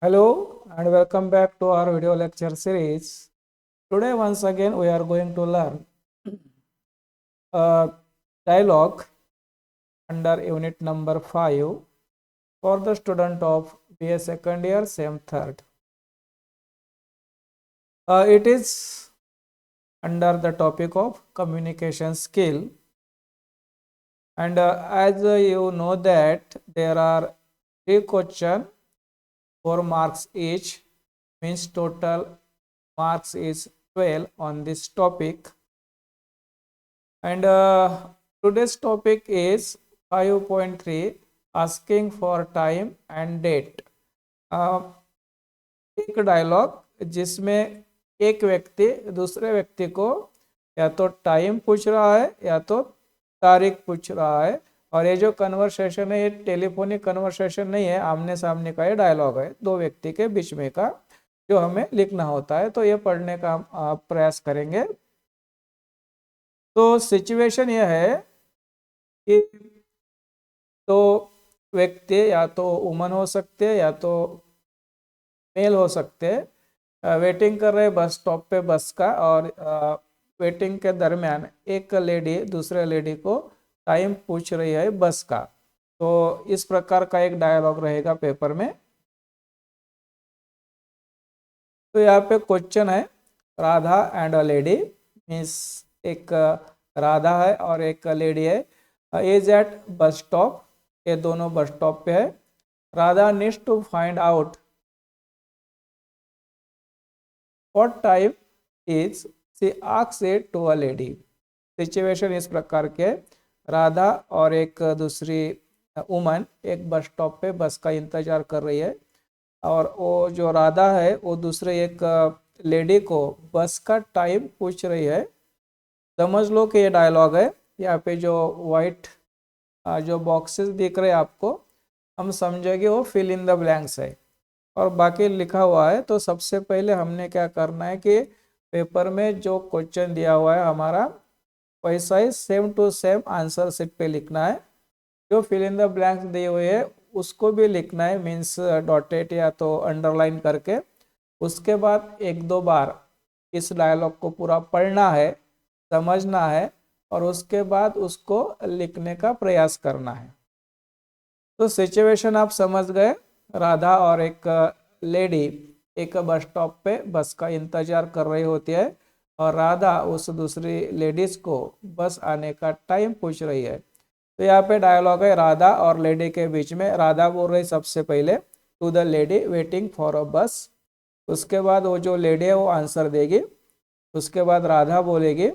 Hello and welcome back to our video lecture series. Today once again we are going to learn a dialogue under unit number 5 for the student of BA second year same third. It is under the topic of communication skill, and as you know that there are 3 questions, 4 marks each, means total marks is 12 on this topic. And today's topic is 5.3 asking for time and date. एक dialogue जिसमें एक व्यक्ति दूसरे व्यक्ति को या तो time पूछ रहा है या तो तारीख पूछ रहा है, और ये जो कन्वर्सेशन है ये टेलीफोनिक कन्वर्सेशन नहीं है, आमने सामने का ये डायलॉग है दो व्यक्ति के बीच में का, जो हमें लिखना होता है। तो ये पढ़ने का हम प्रयास करेंगे। तो सिचुएशन यह है कि तो व्यक्ति या तो वुमन हो सकते हैं या तो मेल हो सकते हैं, वेटिंग कर रहे बस स्टॉप पे बस का, और वेटिंग के दरमियान एक लेडी दूसरे लेडी को टाइम पूछ रही है बस का। तो इस प्रकार का एक डायलॉग रहेगा पेपर में। तो यहाँ पे क्वेश्चन है Radha and a lady, means एक राधा है और एक लेडी है, इज एट बस स्टॉप, ये दोनों बस स्टॉप पे है। Radha needs to find out what time is, she asks it to a lady. Situation इस प्रकार के, राधा और एक दूसरी वुमन एक बस स्टॉप पे बस का इंतजार कर रही है, और वो जो राधा है वो दूसरे एक लेडी को बस का टाइम पूछ रही है। समझ लो कि ये डायलॉग है। यहाँ पे जो वाइट जो बॉक्सेस दिख रहे हैं आपको, हम समझेंगे वो फिल इन द ब्लैंक्स है, और बाकी लिखा हुआ है। तो सबसे पहले हमने क्या करना है कि पेपर में जो क्वेश्चन दिया हुआ है हमारा वैसा ही same to same answer sheet पे लिखना है। जो फिल इन द ब्लैंक्स दिए हुए है उसको भी लिखना है, मीन्स डॉटेड या तो अंडरलाइन करके। उसके बाद एक दो बार इस डायलॉग को पूरा पढ़ना है, समझना है, और उसके बाद उसको लिखने का प्रयास करना है। तो सिचुएशन आप समझ गए, राधा और एक लेडी एक बस स्टॉप पे बस का इंतजार कर रही होती है, और राधा उस दूसरी लेडीज को बस आने का टाइम पूछ रही है। तो यहाँ पे डायलॉग है राधा और लेडी के बीच में। राधा बोल रही सबसे पहले to the lady waiting for a bus, उसके बाद वो जो लेडी है वो आंसर देगी, उसके बाद राधा बोलेगी,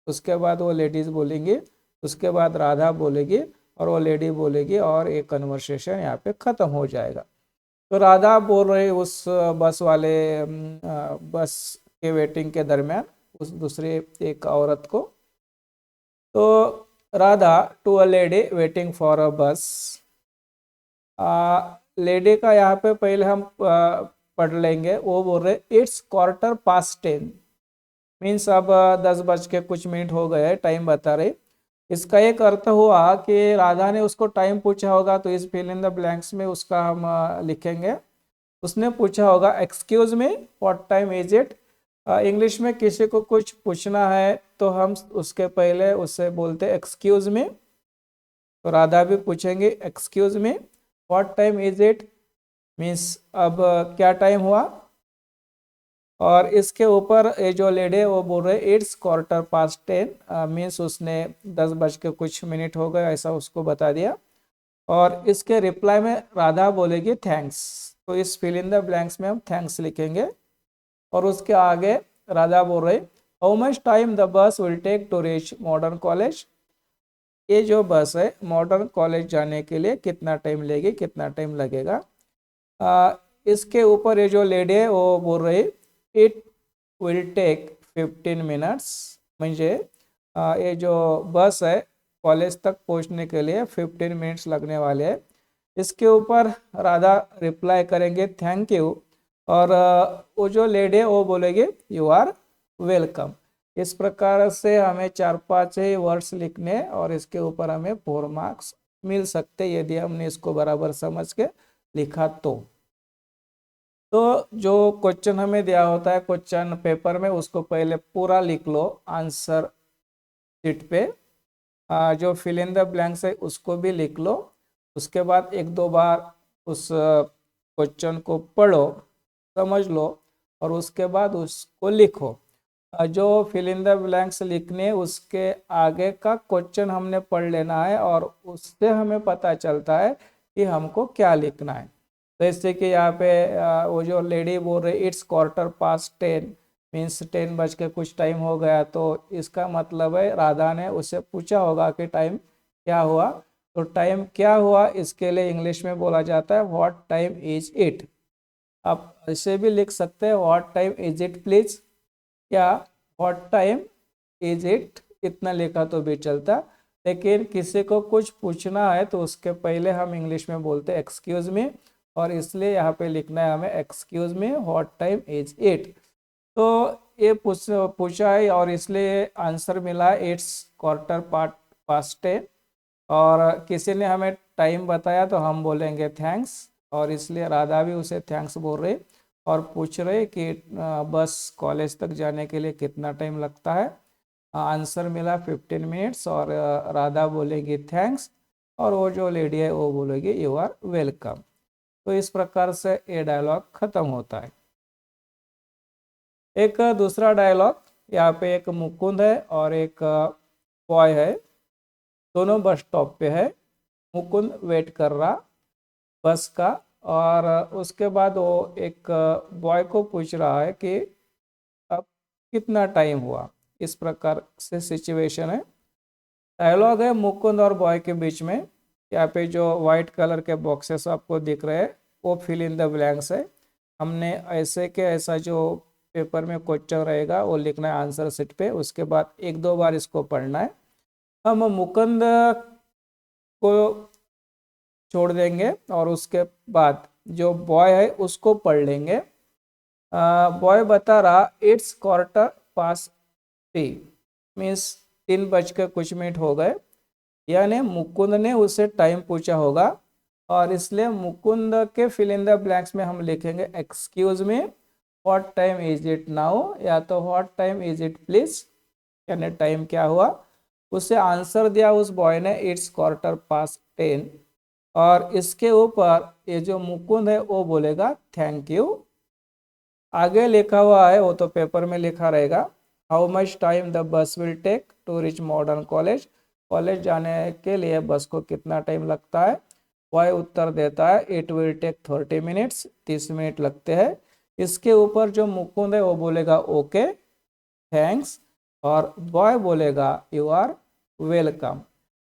उसके बाद वो लेडीज बोलेंगी, उसके बाद राधा बोलेगी और वो लेडी बोलेगी, और एक कन्वर्सेशन यहाँ पे ख़त्म हो जाएगा। तो राधा बोल रही उस बस वाले बस के वेटिंग के दरमियान उस दूसरे एक औरत को, तो Radha to a lady waiting for a bus. Lady का यहाँ पे पहले हम पढ़ लेंगे। वो बोल रहे इट्स क्वार्टर पास्ट 10, मीन्स अब 10 बज के कुछ मिनट हो गए, टाइम बता रहे। इसका एक अर्थ हुआ कि राधा ने उसको टाइम पूछा होगा, तो इस फिल इन द ब्लैंक्स में उसका हम लिखेंगे। उसने पूछा होगा excuse me what time is it. English में किसी को कुछ पूछना है तो हम उसके पहले उससे बोलते एक्सक्यूज मी। तो राधा भी पूछेंगे excuse me what time is it, means अब क्या टाइम हुआ। और इसके ऊपर ये जो लेडी है वो बोल रहे इट्स क्वार्टर पास्ट 10, मीन्स उसने 10 बज के कुछ मिनट हो गए ऐसा उसको बता दिया। और इसके रिप्लाई में राधा बोलेगी थैंक्स। तो इस फिल इन द ब्लैंक्स में हम थैंक्स लिखेंगे। और उसके आगे राधा बोल रही how much time the bus will take to reach modern college. ये जो बस है मॉडर्न कॉलेज जाने के लिए कितना टाइम लेगी, कितना टाइम लगेगा। इसके ऊपर ये जो लेडी है वो बोल रही इट विल टेक 15 मिनट्स, म्हणजे ये जो बस है कॉलेज तक पहुंचने के लिए 15 मिनट्स लगने वाले हैं। इसके ऊपर राधा रिप्लाई करेंगे थैंक यू, और वो जो लेडी है वो बोलेगी यू आर वेलकम। इस प्रकार से हमें 4-5 ही वर्ड्स लिखने, और इसके ऊपर हमें 4 मार्क्स मिल सकते यदि हमने इसको बराबर समझ के लिखा तो। तो जो क्वेश्चन हमें दिया होता है क्वेश्चन पेपर में, उसको पहले पूरा लिख लो आंसर शीट पे। जो फिल इन द ब्लैंक्स है उसको भी लिख लो। उसके बाद एक दो बार उस क्वेश्चन को पढ़ो, समझ लो, और उसके बाद उसको लिखो। जो फिल इन द ब्लैंक्स लिखने उसके आगे का क्वेश्चन हमने पढ़ लेना है, और उससे हमें पता चलता है कि हमको क्या लिखना है। तो जैसे कि यहाँ पे वो जो लेडी बोल रही इट्स 10:15 मीन्स 10 बज के कुछ टाइम हो गया, तो इसका मतलब है राधा ने उससे पूछा होगा कि टाइम क्या हुआ। तो टाइम क्या हुआ इसके लिए इंग्लिश में बोला जाता है व्हाट टाइम इज इट। आप ऐसे भी लिख सकते हैं what time is it please, या व्हाट टाइम इज इट, इतना लिखा तो भी चलता। लेकिन किसी को कुछ पूछना है तो उसके पहले हम इंग्लिश में बोलते हैं एक्सक्यूज मी, और इसलिए यहाँ पे लिखना है हमें excuse me what time is it. तो ये पूछा है और इसलिए आंसर मिला इट्स 10:15। और किसी ने हमें टाइम बताया तो हम बोलेंगे थैंक्स, और इसलिए राधा भी उसे थैंक्स बोल रही और पूछ रहे कि बस कॉलेज तक जाने के लिए कितना टाइम लगता है। आंसर मिला 15 मिनट्स, और राधा बोलेगी थैंक्स, और वो जो लेडी है वो बोलेगी यू आर वेलकम। तो इस प्रकार से ये डायलॉग खत्म होता है। एक दूसरा डायलॉग, यहाँ पे एक मुकुंद है और एक बॉय है, दोनों बस स्टॉप पे है। मुकुंद वेट कर रहा बस का, और उसके बाद वो एक बॉय को पूछ रहा है कि अब कितना टाइम हुआ। इस प्रकार से सिचुएशन है। डायलॉग है मुकुंद और बॉय के बीच में। यहाँ पे जो वाइट कलर के बॉक्सेस आपको दिख रहे हैं वो फिल इन द ब्लैंक्स है। हमने ऐसे के ऐसा जो पेपर में क्वेश्चन रहेगा वो लिखना है आंसर शीट पे। उसके बाद एक दो बार इसको पढ़ना है। हम मुकुंद को छोड़ देंगे और उसके बाद जो बॉय है उसको पढ़ लेंगे। बॉय बता रहा इट्स 3:15 मीन्स 3 बज के कुछ मिनट हो गए, यानी मुकुंद ने उससे टाइम पूछा होगा, और इसलिए मुकुंद के फिल इन द ब्लैंक्स में हम लिखेंगे excuse me what time is it now, या तो what time is it please, यानी टाइम क्या हुआ। उसे आंसर दिया उस बॉय ने इट्स 10:15, और इसके ऊपर ये जो मुकुंद है वो बोलेगा थैंक यू। आगे लिखा हुआ है वो तो पेपर में लिखा रहेगा how much time the bus will take to reach modern college, college जाने के लिए बस को कितना टाइम लगता है। बॉय उत्तर देता है it will take 30 minutes, 30 minute लगते हैं। इसके ऊपर जो मुकुंद है वो बोलेगा ओके थैंक्स, और बॉय बोलेगा यू आर वेलकम।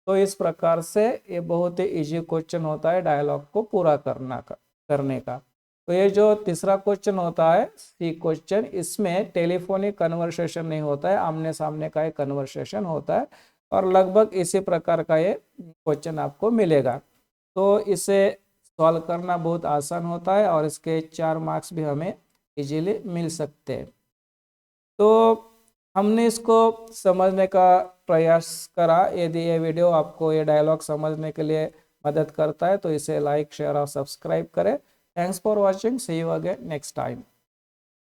तो इस प्रकार से ये बहुत ही इजी क्वेश्चन होता है डायलॉग को पूरा करने का। तो ये जो तीसरा क्वेश्चन होता है सी क्वेश्चन, इसमें टेलीफोनिक कन्वर्सेशन नहीं होता है, आमने सामने का एक कन्वर्सेशन होता है, और लगभग इसी प्रकार का ये क्वेश्चन आपको मिलेगा। तो इसे सॉल्व करना बहुत आसान होता है, और इसके 4 मार्क्स भी हमें इजीली मिल सकते हैं। तो हमने इसको समझने का प्रयास करा। यदि ये वीडियो आपको ये डायलॉग समझने के लिए मदद करता है तो इसे लाइक शेयर और सब्सक्राइब करें। Thanks for watching, see you again next time.